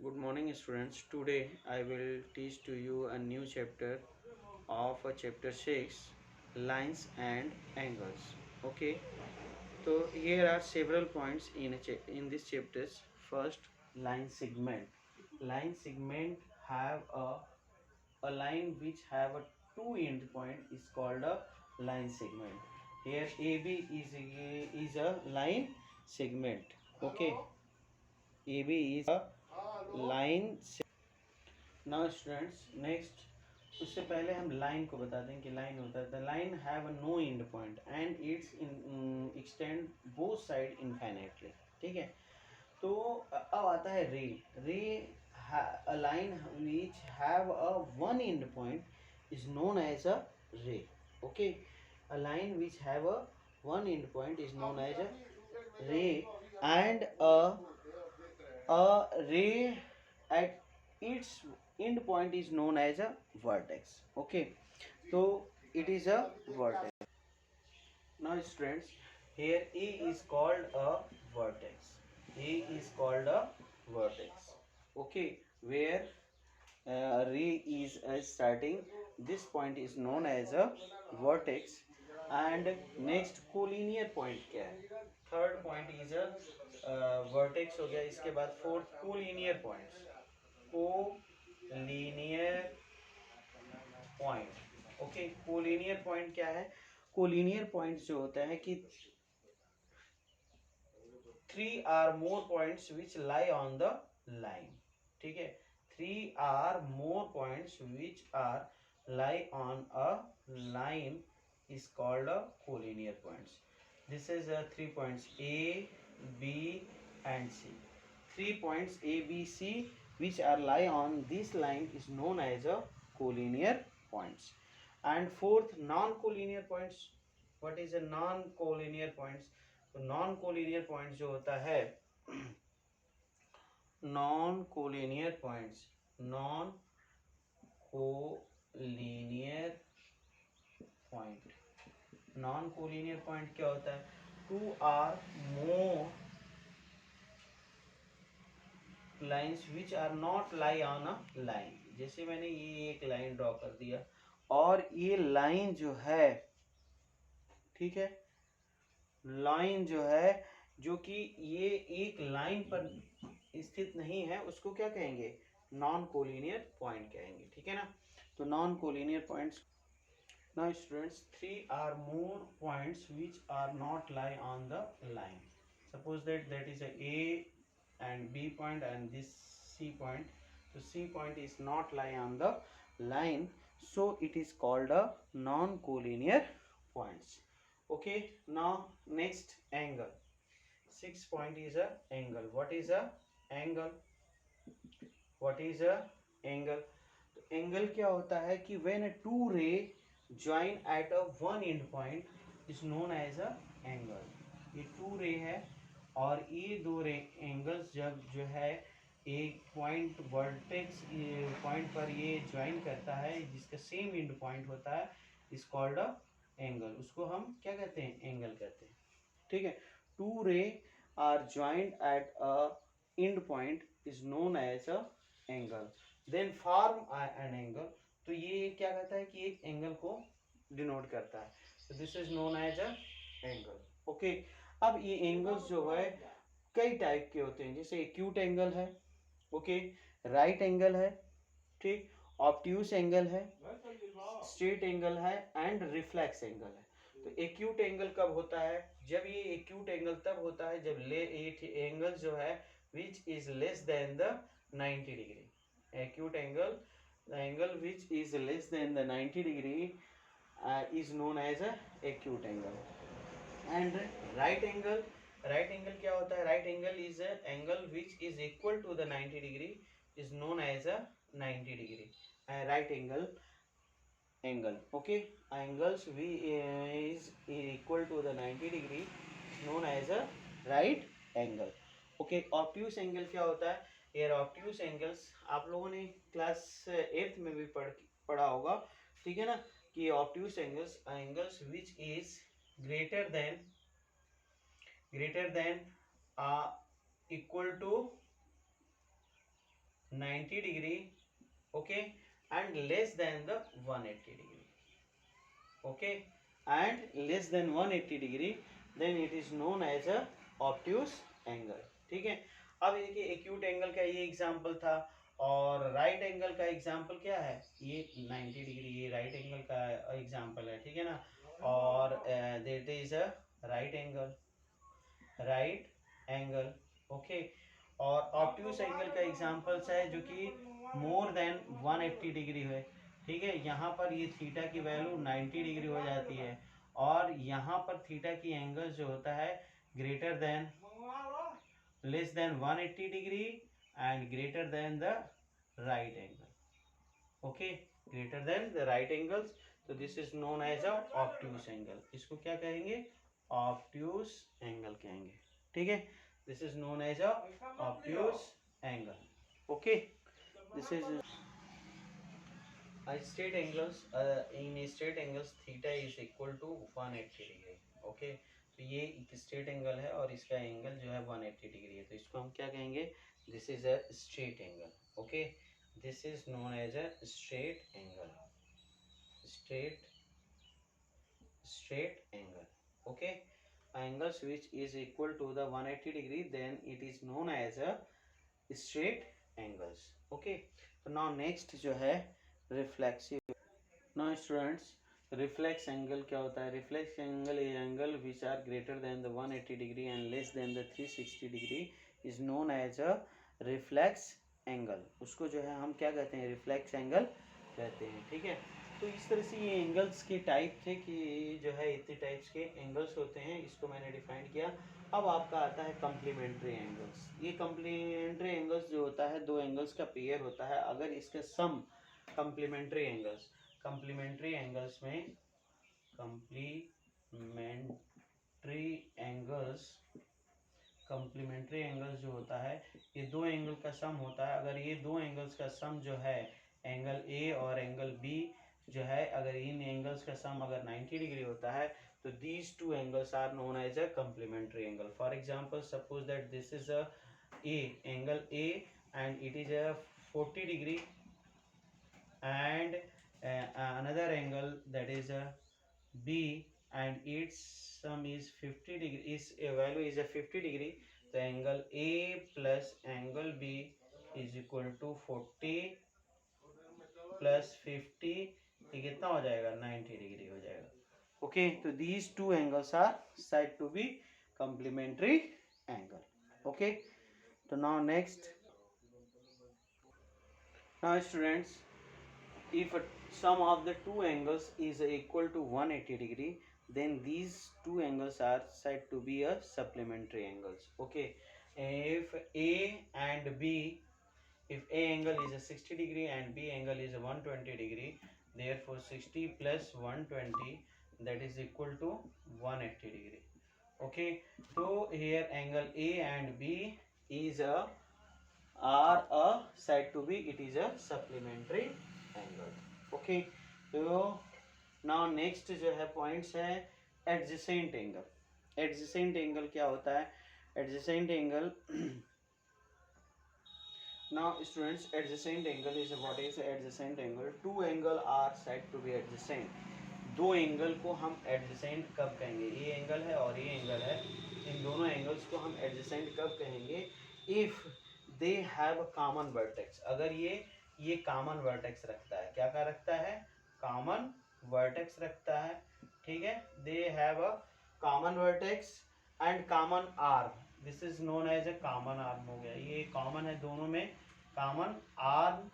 Good morning students. Today I will teach to you a new chapter of chapter 6, lines and angles. Okay. So here are several points in this chapters. First, line segment. Line segment have a line which have a two end point is called a line segment. Here AB is a line segment. Okay. AB is a line. Now students next, उससे पहले हम line को बता दें कि line होता है the line have no end point and its extend both side infinitely. ठीक है, तो अब आता है ray. Ray a line which have a one end point is known as a ray. Okay, a line which have a one end point is known as a ray and a ray at its end point is known as a vertex. Okay, so it is a vertex. Now students, here A is called a vertex. A is called a vertex. Okay, where ray is starting, this point is known as a vertex. And next collinear point क्या है? Third point is a vertex हो गया। इसके बाद fourth collinear points. Collinear point. Okay, collinear point क्या है? Collinear point जो होता है कि three or more points which lie on the line. ठीक है, three or more points which are lie on a line is called a collinear points. This is 3 points A, B and C. 3 points A, B, C which are lie on this line is known as a collinear points. And fourth, non-collinear points. What is a non-collinear points? तो non-collinear points जो होता है non-collinear points, non-collinear point. Non collinear point क्या होता है? Two or more lines which are not lie on a line. जैसे मैंने ये एक लाइन ड्रॉ कर दिया और ये लाइन जो है, ठीक है, लाइन जो है जो कि ये एक लाइन पर स्थित नहीं है, उसको क्या कहेंगे? नॉन कोलिनियर पॉइंट कहेंगे। ठीक है ना, तो non collinear points. Now students, three or more points which are not lie on the line. Suppose that is a and B point and this C point. So C point is not lie on the line, so it is called a non-collinear points. Okay, now next, angle. 6 point is a angle. What is a angle? What is a angle? Angle क्या होता है कि when a two ray join at a one end point is known as a angle. ये to रे है और ये दो रे एंगल्स जब जो है एक पॉइंट वर्टेक्स पॉइंट पर ये ज्वाइन करता है जिसका सेम एंड पॉइंट होता है इज कॉल्ड अ एंगल। उसको हम क्या कहते हैं? एंगल कहते हैं। ठीक है, two ray are joined at a end point is known as a angle. Then form an angle, तो ये क्या कहता है कि एक एंगल को डिनोट करता है, तो this is known as a angle. Okay, अब ये एंगल्स जो है कई टाइप के होते हैं, जैसे एक्यूट एंगल है, ओके, राइट एंगल है, ठीक, ऑब्ट्यूस एंगल है, स्ट्रेट एंगल है एंड रिफ्लेक्स एंगल है। तो एक्यूट एंगल कब होता है? जब ये एक्यूट एंगल तब होता है जब एंगल जो है which is less than the 90 degree. acute angle, the angle which is less than the 90 degree is known as a acute angle. And right angle, right angle क्या होता है? right angle is a angle which is equal to the 90 degree is known as a 90 degree right angle. Okay, angles v is equal to the 90 degree is known as a right angle. Okay, obtuse angle क्या होता है? ये obtuse angles आप लोगों ने class 8th में भी पढ़ा होगा। ठीक है ना, कि obtuse angles which is greater than equal to 90 degree, okay, and less than the 180 degree, okay, and less than 180 degree, then it is known as a obtuse angle. ठीक है, अब देखिए एक्यूट एंगल का ये एग्जांपल था, और right angle का example क्या है, ये 90 डिग्री, ये राइट एंगल का एग्जांपल है, ठीक है ना, और that is a right angle, right angle, okay, और ऑब्ट्यूस एंगल का एग्जांपल्स है जो कि मोर देन 180 डिग्री है, ठीक है, यहाँ पर ये थीटा की वैल्यू 90 डिग्री हो जाती है, और यहाँ पर थीटा की एंगल जो होता है greater than, less than 180 degree and greater than the right angle, okay, greater than the right angles, तो this is known as a obtuse angle, इसको क्या कहेंगे, ऑब्ट्यूस एंगल कहेंगे, ठीक है, this is known as a obtuse angle, okay, this is a straight angles, in straight angles theta is equal to 180 degree, okay, तो ये एक straight angle है और इसका एंगल जो है 180 डिग्री है, तो इसको हम क्या कहेंगे, this is a straight angle, okay, this is known as a straight angle, straight angle, okay, angles which is equal to the 180 degree, then it is known as a straight angles, okay, so now next जो है reflexive, now students reflex angle क्या होता है, reflex angle is angle which are greater than the 180 degree and less than the 360 degree is known as a reflex angle, उसको जो है हम क्या कहते हैं, reflex angle कहते हैं, ठीक है, तो इस तरह से ये एंगल्स के टाइप थे कि जो है इतने टाइप्स के एंगल्स होते हैं, इसको मैंने डिफाइन किया। अब आपका आता है कम्प्लीमेंट्री एंगल्स। ये कम्प्लीमेंट्री एंगल्स जो होता है, दो एंगल्स का पेयर होता है, अगर इसका सम कम्प्लीमेंट्री एंगल्स में कम्प्लीमेंट्री एंगल्स जो होता है, ये दो एंगल का सम होता है। अगर ये दो एंगल्स का सम जो है एंगल ए और एंगल बी जो है, अगर इन एंगल्स का सम अगर 90 डिग्री होता है, तो these two angles are known as a complementary angle. For example suppose that this is a angle A and it is a 40 degree and another angle that is a B and its sum is 50 degree, its value is a 50 degree, the angle A plus angle B is equal to 40 plus 50, ये कितना हो जाएगा, 90 degree हो जाएगा। Okay, तो these two angles are said to be complementary angle. Okay, so now next, now students, if sum of the two angles is equal to 180 degree, then these two angles are said to be a supplementary angles. Okay, if A and B, if A angle is a 60 degree and B angle is a 120 degree, therefore 60 plus 120 that is equal to 180 degree. Okay, so here angle A and B is a are a said to be, it is a supplementary angle. Okay, तो now next जो है points है adjacent angle. Adjacent angle क्या होता है, adjacent angle, now students adjacent angle is what is adjacent angle, two angle are said to be adjacent. दो angle को हम एडजेसेंट कब कहेंगे, ये एंगल है और ये एंगल है, इन दोनों एंगल्स को हम एडजेसेंट कब कहेंगे, if they have common vertex, अगर ये कॉमन वर्टेक्स रखता है, क्या क्या रखता है, कॉमन वर्टेक्स रखता है, ठीक है, they have a common vertex and common arm, this is known as a common arm हो गया, ये कॉमन है दोनों में, common arm,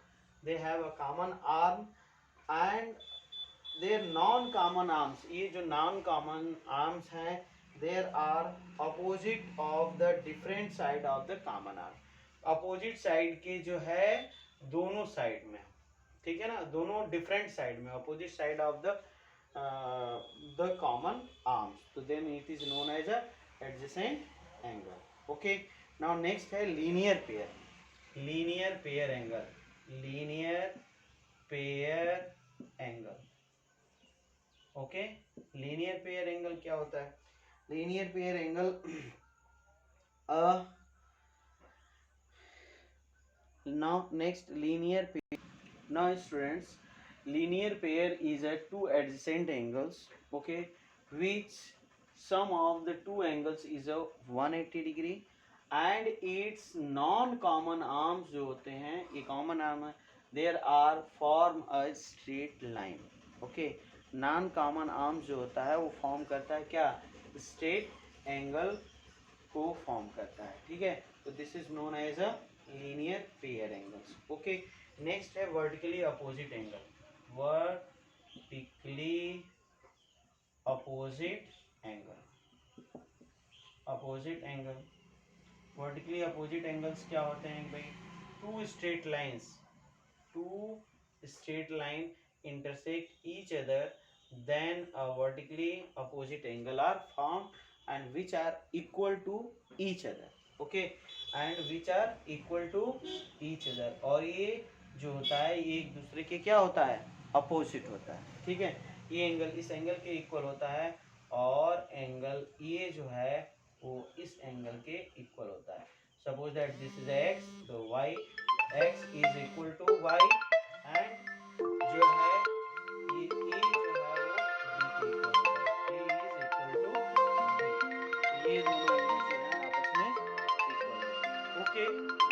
they have a common arm and their non common arms, ये जो नॉन कॉमन आर्म्स हैं, there are opposite of the different side of the common arm, opposite side के जो है दोनों साइड में, ठीक है ना, दोनों डिफरेंट साइड में, opposite side of the common arms, तो then it is known as a adjacent angle. Okay, now next है linear pair, linear pair angle, linear pair angle. Okay, linear pair angle क्या होता है, linear pair angle Now next linear pair. Now students, linear pair is a two adjacent angles, okay, which sum of the two angles is a 180 degree and its non common arms जो होते हैं, ये common arm है, there are form a straight line, okay. Non common arm जो होता है वो form करता है क्या, स्ट्रेट एंगल को फॉर्म करता है, ठीक है। तो this is known as a linear pair angles, okay. Next है vertically opposite angle, vertically opposite angle, opposite angle, vertically opposite angles क्या होते हैं भाई, two straight lines, two straight line intersect each other, then a vertically opposite angle are formed and which are equal to each other, okay, and which are equal to each other, और ये जो होता है ये एक दूसरे के क्या होता है, अपोजिट होता है, ठीक है। ये एंगल इस एंगल के इक्वल होता है और एंगल ये जो है वो इस एंगल के इक्वल होता है। Suppose that this is x, तो y x is equal to y and जो है ये a जो है वो b के इक्वल होता है, a is equal to b, ये दोनों एंगल जो है आपस में इक्वल होते हैं, ओके।